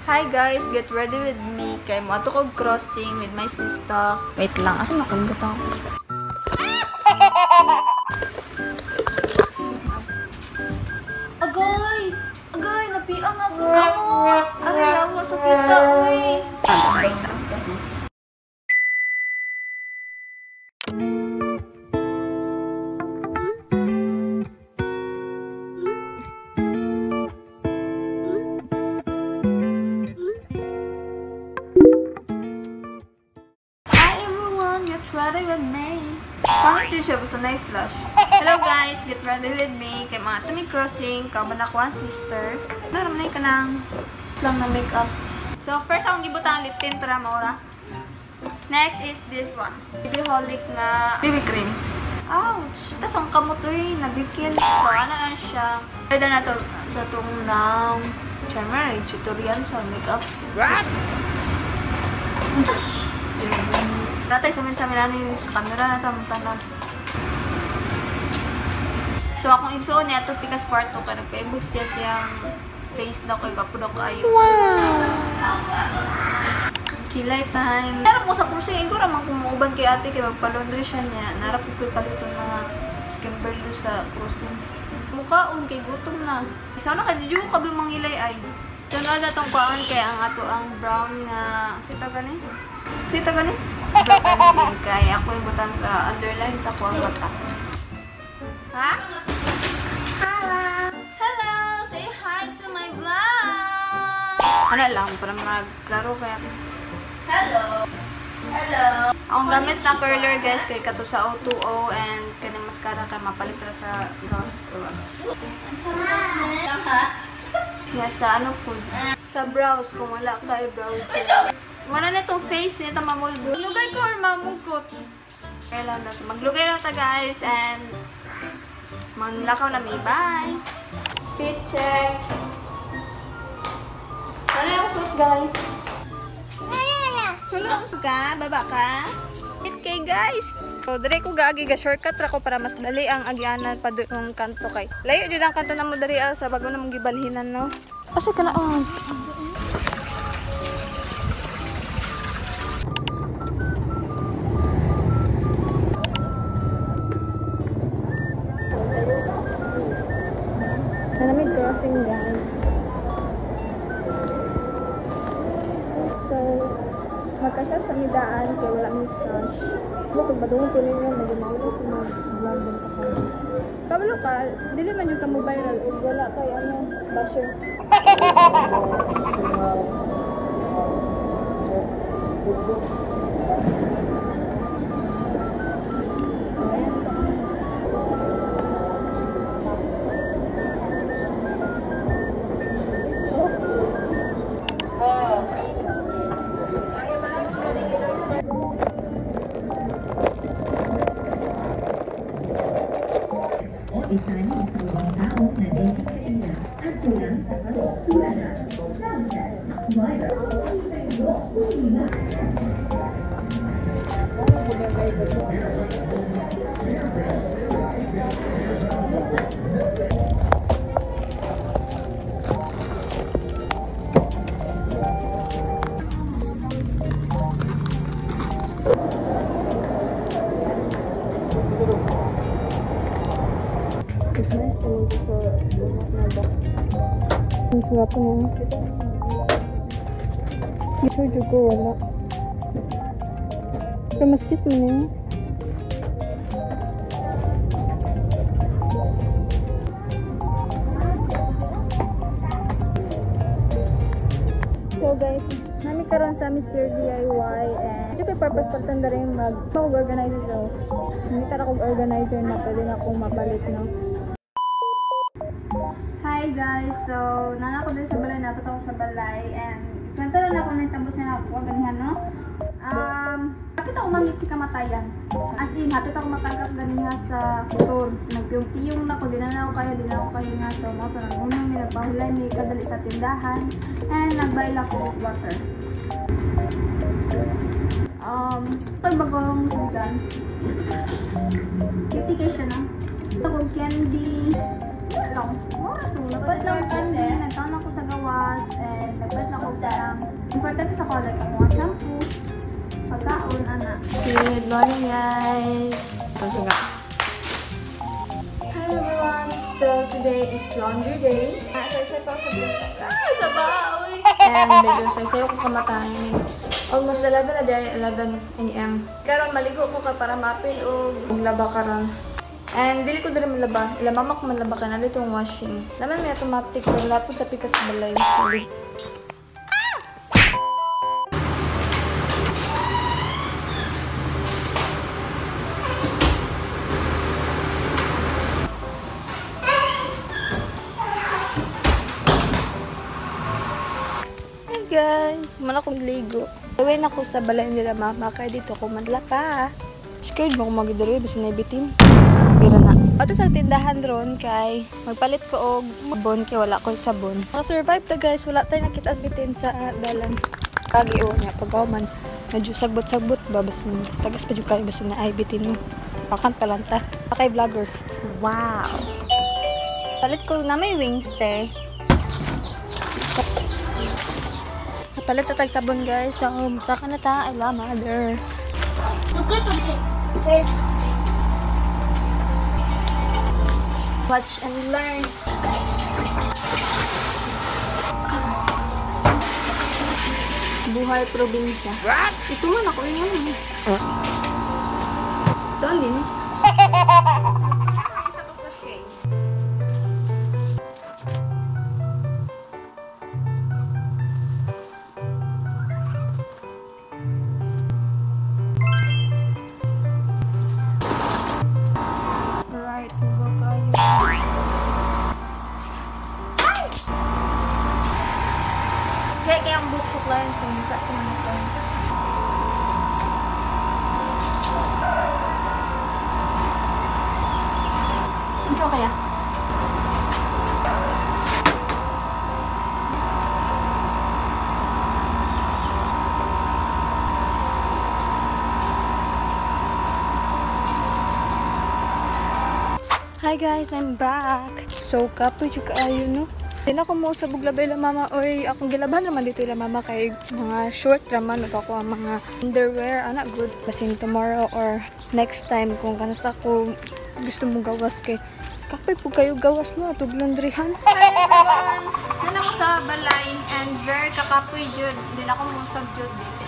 Hi guys, get ready with me kay mo ato kog crossing with my sister. Wait lang, asa makalimutan ako. Agay! Agay, napiang ako kamot! Aray, awa sa kita, uy! Sorry. Ready with me. Pangit yun siya, basta na-flash. Hello guys, get ready with me. Kay mga tuming crossing, kauban ako ang sister. Naramnay ka ng lang na makeup. So first akong gibutang lip tint para maura. Next is this one. Babyholic na BB cream. Ouch! Tapos ang kamot eh, nabikin ko. Ano na siya? Pwede na to sa itong ng Charmer, tutorial sa makeup. What? Ratay sa minani sa camera na tamutan. So akong igsuon niya ito pikas kwarto kaya nagpa-ibig siya siyang face daw kay gapudo kayo. Wow! Kilay time. Narap mo sa cruising, igura man kumuuban kay ate kay magpa-laundry siya niya. Narap ko ko'y paliton mga skin burn sa cruising. Mukhaon kay gutom na. Isa na kay yung kablo mangilay ay. So na datong kwaon kay ang ato ang brown nga sita gani. Sita gani? Brown pencil kay ako yung butang sa underline sa kuwang mata. Ha? Hello! Hello! Say hi to my vlog! Ano lang, para magklaro kaya. Hello! Hello! Ang gamit na curler guys kay kato sa O2O and kanang mascara kay mapalit ra sa gloss. Ang sarap na ha? Yes, sa ano po? Sa brows kung wala ka brow gel. Wala na itong face nito mamuldo. Maglugay ko or mamungkot? Kailan na. So, maglugay lang ta guys and manlakaw na may bye. Fit check. Ano yung suit guys? Sulong ka? Baba ka? Fit kay guys. So, dire ko gaagi ga shortcut ra ko para mas dali ang agyanan pa doon kanto kay. Layo jud ang kanto na mo diri sa bago na mong gibalhinan no. Asa ka na Malamig crossing guys. So, magka-shot sa midaan kaya wala may crush. Kung badungan ko ninyo, mag-maulo ko mag-vlog din sa kanya. Kabalo ka, dili man yung kamo viral o wala kay ano, basher. Isali sa ibang tao na dating kanila at tulang sa kasukulan. Ang sarap na. Sure dyan ko wala. Pero mas cute mo na yun. So guys, nami karon sa Mr. DIY and ito kay purpose pagtanda rin mag-organize so. Hindi tara kong organizer na pwede na akong mapalit no. Hi guys! So, nana ko din sa balay, napot ako sa balay and kwento lang ako na itambos na ako, ganihan no? Bakit ako mangit si kamatayan? As in, hapit ako matagap ganihan sa motor. Nagpiyong-piyong na ako, di na ako kaya nga sa motor. Nag-unang nagpahulay, may kadali sa tindahan and nagbayl ako water. Pagbagong tubigan. Kitty no? Ako candy. Lang. Napad lang candy. Nagkaon ako sa gawas and Ba't na ko importante sa college ako nga shampoo. Pagkaon, ana. Good morning, guys. Kasi nga. Hi, everyone. So, today is laundry day. Saysay pa ako sa vlog. Sa baoy! And medyo saysay ako kamatahin. Almost 11 na day, 11 a.m. Karon maligo ko ka para mapil o maglaba karon. And dili ko diri malaba. Ilamamak man laba kana dito ang washing. Naman may automatic lang lapod sa pikas balay. Sorry. Guys, man akong ligo. Gawin ako sa balay nila mama, kaya dito ako madlapa. Scared mo kung magidari, basta naibitin. Pira na. Ato sa tindahan ron kay magpalit ko og sabon kay wala ko sabon. Naka-survive ta guys, wala tayong nakita bitin sa dalan. Kagi o niya, pag man medyo sagbot-sagbot ba, basta tagas pa dyan kayo, basta na ay bitin mo. Pakan pa lang ta. Pakay vlogger. Wow! Palit ko na may wings te. Palit na tag sabon guys. So, saka na ta. I love mother. Watch and learn. Buhay probinsya. What? Ito man ako yun. Saan din? Isa ko sa shade. Kaya ang book supply so bisa ko man ito. Ano kaya? Hi guys, I'm back. So kapoy juga ayo no. Hindi na ako mo sa buglabay la mama. Oy, akong gilaban naman dito la mama kay mga short raman ug ako ang mga underwear ana good basin tomorrow or next time kung kanas ako gusto mong gawas kay kapoy po kayo gawas no atog laundryhan. Hi everyone. Nan ako sa balay and very kakapoy jud. Hindi na ako mo sa jud dito.